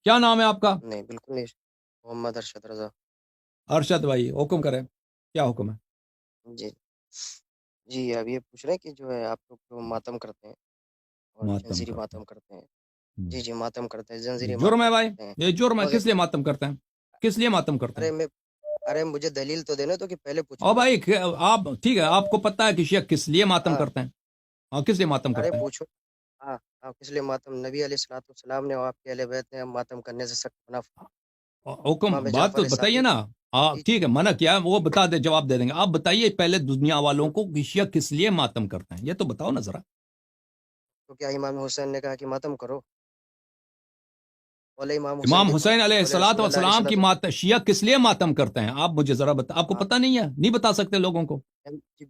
کیا نام ہے آپ کا؟ نہیں بالکل نہیں، محمد ارشد رضا۔ ارشد بھائی حکم کریں، کیا حکم ہے؟ جی جی، اب یہ پوچھ رہے ہیں کہ جو ہے آپ لوگ جو ماتم کرتے ہیں اور ماتم جنزیری کرتے ماتم کرتے ہیں۔ ہیں، جی جی، ماتم کرتے ہیں، جنزیری جرم ماتم ہے بھائی، کرتے ہیں یہ جرم ہے، کس لیے وغیرہ۔ ماتم کرتے ہیں؟ کس لیے ماتم کرتے ہیں؟ ارے مجھے دلیل تو دینے تو کہ پہلے پوچھا او نا۔ بھائی آپ ٹھیک ہے، آپ کو پتہ ہے کہ شیعہ کس لیے ماتم ہاں، کرتے ہیں؟ ہاں، کس لیے ماتم ارے کرتے ہیں؟ پوچھو۔ ہاں ہاں، کس لیے ماتم؟ نبی علیہ الصلوۃ والسلام نے اور آپ کے اہل بیت نے ماتم کرنے سے سخت منع فرمایا۔ حکم امام بات تو جعفر بتائیے صادق۔ نا آپ، جی ٹھیک ہے منع کیا وہ بتا دے، جواب دے دیں گے۔ آپ بتائیے پہلے دنیا والوں ہم، کو کہ شیعہ کس لیے ماتم کرتے ہیں، یہ تو بتاؤ نا ذرا۔ تو کیا امام حسین نے کہا کہ ماتم کرو؟ بولے امام حسین امام لکھو، حسین علیہ بولے الصلوۃ رسول اللہ علیہ والسلام کی السلام۔ شیعہ کس لیے ماتم کرتے ہیں؟ آپ مجھے ذرا آپ کو ہاں پتہ نہیں ہے، نہیں بتا سکتے لوگوں کو؟ جی،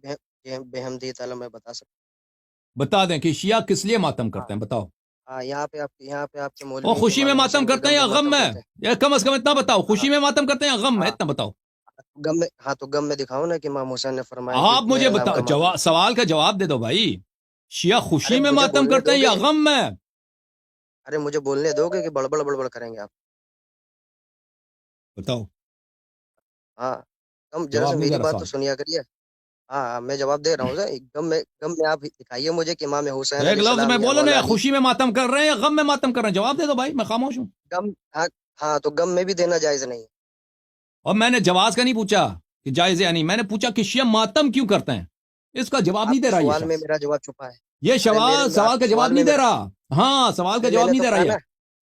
بحمدی تعالیٰ میں بتا سکتا بتا دیں کہ شیعہ کس لیے ماتم ہوں۔ ہاں کرتے ہیں، بتاؤ۔ ہاں، یہاں پہ آپ کے وہ مولوی ہیں کہ خوشی میں امام ماتم حسین کے کرتے ہیں غم یا میں غم ماتم میں؟ کرتے ہیں۔ یا کم از کم اتنا بتاؤ، ہاں خوشی میں ماتم کرتے ہیں یا غم میں؟ ہاں، اتنا بتاؤ۔ غم میں، ہاں تو غم میں دکھاؤ نا کہ امام حسین نے فرمایا کہ آپ میں مجھے غم بتا، کا ماتم کرتا سوال کا جواب دے دو بھائی۔ شیعہ ہوں۔ خوشی میں ماتم کرتے ہیں یا غم میں؟ ارے مجھے بولنے دو گے کہ بڑبڑ بڑبڑ کریں گے آپ؟ بتاؤ، ہاں، ذرا جواب سے نہیں دے میری رہا بات تو سوال۔ سنیا کریے۔ ہاں ہاں، میں جواب دے رہا ہوں سر۔ غم میں آپ دکھائیے مجھے کہ امام حسین ایک علیہ لفظ السلام میں یا بولو نا، مولا یا علی۔ خوشی میں ماتم کر رہے ہیں یا غم میں ماتم کر رہے ہیں؟ جواب دے دو بھائی، میں خاموش ہوں۔ غم، ہاں ہاں، تو غم میں بھی دینا جائز نہیں ہے۔ اور میں نے جواز کا نہیں پوچھا کہ جائز یا نہیں، میں نے پوچھا کہ شیعہ ماتم کیوں کرتے ہیں؟ اس کا جواب نہیں آپ دے کے رہا یہ سوال میں شخص، میرا جواب چھپا ہے۔ یہ ارے میرے آپ سوال کے کا جواب سوال نہیں میں دے میرا، رہا۔ ہاں، سوال کا ارے میں جواب نے نہیں تو دے رہا کہا یہ۔ نا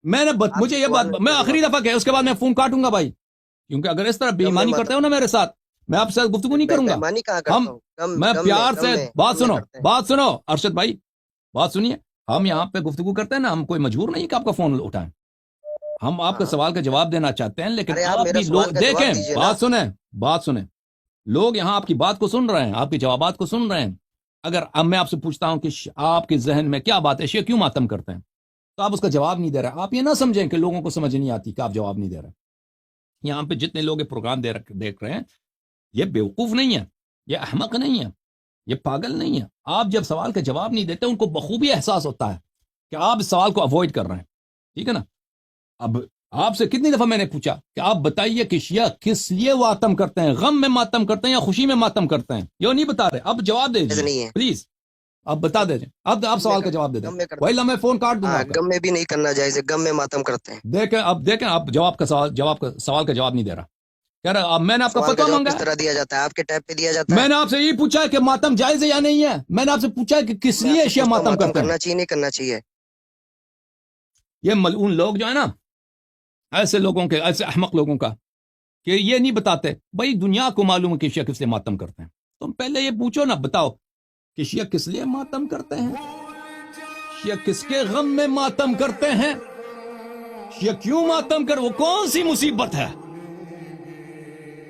میں نے آپ مجھے کے یہ بات، سوال میں میں میرا آخری جواب ہے۔ دفعہ کہ اس کے بعد میں فون کاٹوں گا بھائی، کیونکہ اگر اس طرح بے غم میں ایمانی کرتے ماتم ہو نا کرتے میرے ساتھ، میں آپ سے گفتگو نہیں ہیں، کروں گا۔ بےایمانی کہاں ہم کرتا ہوں؟ میں پیار سے بات غم میں سنو، کرتے ہیں۔ بات سنو ارشد بھائی، بات سنیے۔ ہم یہاں پہ گفتگو کرتے ہیں نا، ہم کوئی مجبور نہیں کہ آپ کا فون اٹھائیں۔ ہم آپ ہاں کا ہاں، سوال کا جواب دینا چاہتے ہیں، لیکن ارے آپ آپ میرا بھی سوال کا دیکھیں، جواب دیجیے نا۔ بات سنیں، بات سنیں۔ لوگ یہاں آپ کی بات کو سن رہے ہیں، آپ کے جوابات کو سن رہے ہیں۔ اگر اب میں آپ سے پوچھتا ہوں کہ آپ کے ذہن میں کیا بات ہے، شیعہ کیوں ماتم کرتے ہیں، تو آپ اس کا جواب نہیں دے رہے۔ آپ یہ نہ سمجھیں کہ لوگوں کو سمجھ نہیں آتی کہ آپ جواب نہیں دے رہے۔ یہاں پہ جتنے لوگ یہ پروگرام دیکھ رہے ہیں، یہ بیوقوف نہیں ہے، یہ احمق نہیں ہے، یہ پاگل نہیں ہے۔ آپ جب سوال کا جواب نہیں دیتے، ان کو بخوبی احساس ہوتا ہے کہ آپ اس سوال کو اوائڈ کر رہے ہیں، ٹھیک ہے نا؟ اب آپ سے کتنی دفعہ میں نے پوچھا کہ آپ بتائیے کہ شیعہ کس لیے ماتم کرتے ہیں، غم میں ماتم کرتے ہیں یا خوشی میں ماتم کرتے ہیں؟ یہ نہیں بتا رہے، اب جواب دے جائز دیجیے نہیں ہے۔ پلیز، اب بتا دیجیے، اب آپ غم میں سوال کا کرتے جواب دے ہیں، دیں، غم میں کرتے وہی میں فون کاٹ ہیں۔ دوں گا ہاں، آپ کا۔ غم میں بھی نہیں کرنا جائز ہے، غم میں ماتم کرتے ہیں۔ دیکھیں آپ جواب کا سوال کا جواب نہیں دے رہا، کہہ رہا اب میں نے آپ کا سوال کا فتویٰ جواب مانگا کس ہے۔ طرح دیا جاتا ہے؟ آپ کے ٹیب پہ دیا جاتا ہے؟ میں نے آپ سے یہ پوچھا کہ ماتم جائز ہے یا نہیں ہے، میں نے آپ سے پوچھا کہ کس میں آپ لیے سے شیعہ پوچھتا ہوں ماتم ماتم کرتے ہیں۔ کرنا چاہیے نہیں کرنا چاہیے؟ یہ ملعون لوگ جو ہے نا، ایسے لوگوں کے، ایسے احمق لوگوں کا، کہ یہ نہیں بتاتے بھائی دنیا کو معلوم ہے کہ شیعہ کس لیے ماتم کرتے ہیں۔ تم پہلے یہ پوچھو نا، بتاؤ کہ شیعہ کس لیے ماتم کرتے ہیں، شیعہ کس کے غم میں ماتم کرتے ہیں، شیعہ کیوں ماتم کر، وہ کون سی مصیبت ہے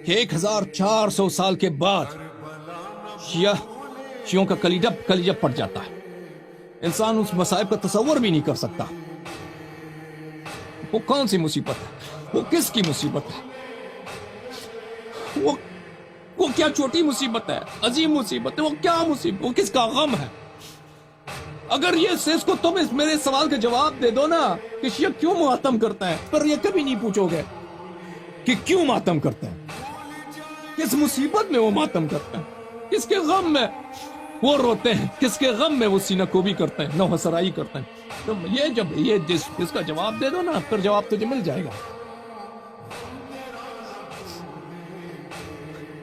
کہ 1400 سال کے بعد شیعوں کا کلیجہ پھٹ جاتا ہے۔ انسان اس مصائب کا تصور بھی نہیں کر سکتا۔ وہ کون سی مصیبت ہے، وہ کس کی مصیبت ہے، وہ کیا چھوٹی مصیبت ہے، عظیم مصیبت ہے، وہ کیا مصیبت، وہ کس کا غم ہے؟ اگر یہ اس کو تم میرے سوال کا جواب دے دو نا کہ شیعہ کیوں ماتم کرتا ہے، پر یہ کبھی نہیں پوچھو گے کہ کیوں ماتم کرتا ہے، کس مصیبت میں وہ ماتم کرتا ہے، کس کے غم میں وہ روتے ہیں، کس کے غم میں وہ سینہ کوبی کرتے ہیں، نوحہ سرائی کرتے ہیں۔ تم یہ جب اس کا جواب دے دو نا، پھر جواب تجھے مل جائے گا،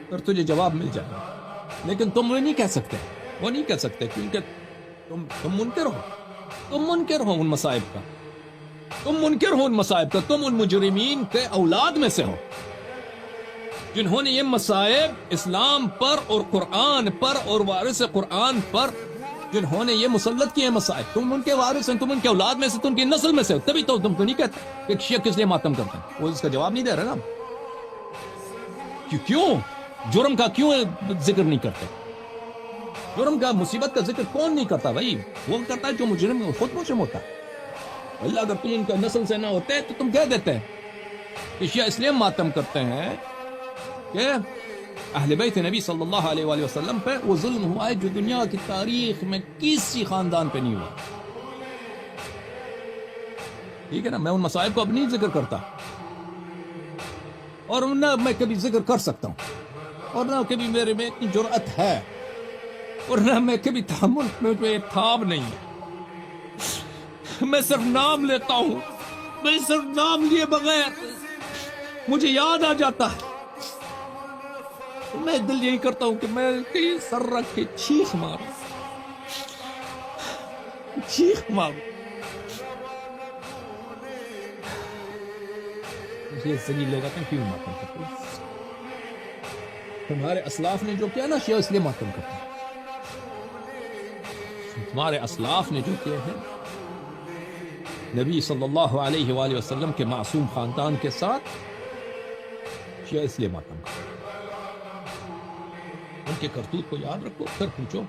پھر تجھے جواب مل جائے گا۔ لیکن تم وہ نہیں کہہ سکتے، وہ نہیں کہہ سکتے، کیونکہ تم منکر ہو، تم منکر ہو ان مصائب کا، تم منکر ہو ان مصائب کا، تم ان مجرمین کے اولاد میں سے ہو جنہوں نے یہ مصائب اسلام پر اور قرآن پر اور وارث قرآن پر جنہوں نے یہ مسلط کیے ہیں مصائب، تم ان کے وارث ہیں، تم ان کے اولاد میں سے، تم ان کی نسل میں سے ہو، تبھی تو تم تو نہیں کہتے کہ شیعہ کس لیے ماتم کرتے ہیں۔ وہ اس کا جواب نہیں دے رہے نا، کیوں جرم کا کیوں ذکر نہیں کرتے؟ جرم کا، مصیبت کا ذکر کون نہیں کرتا بھائی؟ وہ کرتا ہے جو مجرم خود مجرم ہوتا ہے۔ اللہ اگر تم ان کا نسل سے نہ ہوتے تو تم کہہ دیتے کہ شیعہ اس لیے ماتم کرتے ہیں کہ اہل بیت نبی صلی اللہ علیہ وآلہ وسلم پہ وہ ظلم ہوا ہے جو دنیا کی تاریخ میں کسی خاندان پہ نہیں ہوا۔ ٹھیک ہے نا, میں ان مسائب کو اب نہیں ذکر کرتا, اور نہ میں کبھی ذکر کر سکتا ہوں, اور نہ کبھی میرے میں اتنی جرأت ہے, اور نہ میں کبھی تحمل میں تھام نہیں ہے. میں صرف نام لیتا ہوں, میں صرف نام لیے بغیر مجھے یاد آ جاتا ہے, میں دل یہی کرتا ہوں کہ میں کہیں سر رکھ کے چیخ ماروں, چیخ ماروں. مجھے ذلیل لگا کہ کیوں ماتم کرتے ہیں. تمہارے اسلاف نے جو کیا نا شیعہ اس لیے ماتم کرتے ہیں. تمہارے اسلاف نے جو کیا ہے نبی صلی اللہ علیہ وآلہ وسلم کے معصوم خاندان کے ساتھ, شیعہ اس لیے ماتم کرتے ہیں. ان کے کرتوت کو یاد رکھو, پھر پوچھو,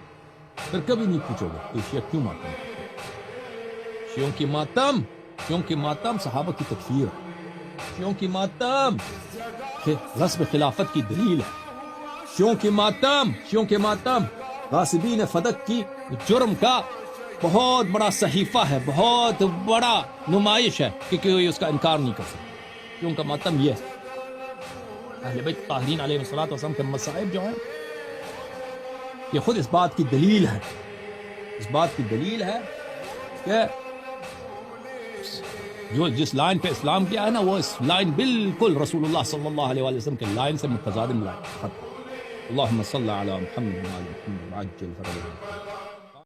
پھر کبھی نہیں پوچھو گے کہ شیعہ کیوں ماتم کرتے ہیں. شیعوں کی ماتم صحابہ کی تکفیر ہے. شیعوں کی ماتم غصب خلافت کی دلیل ہے. شیعوں کے ماتم غاصبین فدق کی جرم کا بہت بڑا صحیفہ ہے, بہت بڑا نمائش ہے کہ کوئی اس کا انکار نہیں کر سکتا. شیعوں کا ماتم یہ ہے. اہل بیت طاہرین علیہ الصلوۃ والسلام کے مصائب جو ہیں یہ خود اس بات کی دلیل ہے, اس بات کی دلیل ہے کہ جو جس لائن پہ اسلام کیا ہے نا, وہ اس لائن بالکل رسول اللہ صلی اللہ علیہ وسلم کے لائن سے متصادم لائن. اللہم صلی علی محمد وعلی محمد وعجل فرجہ.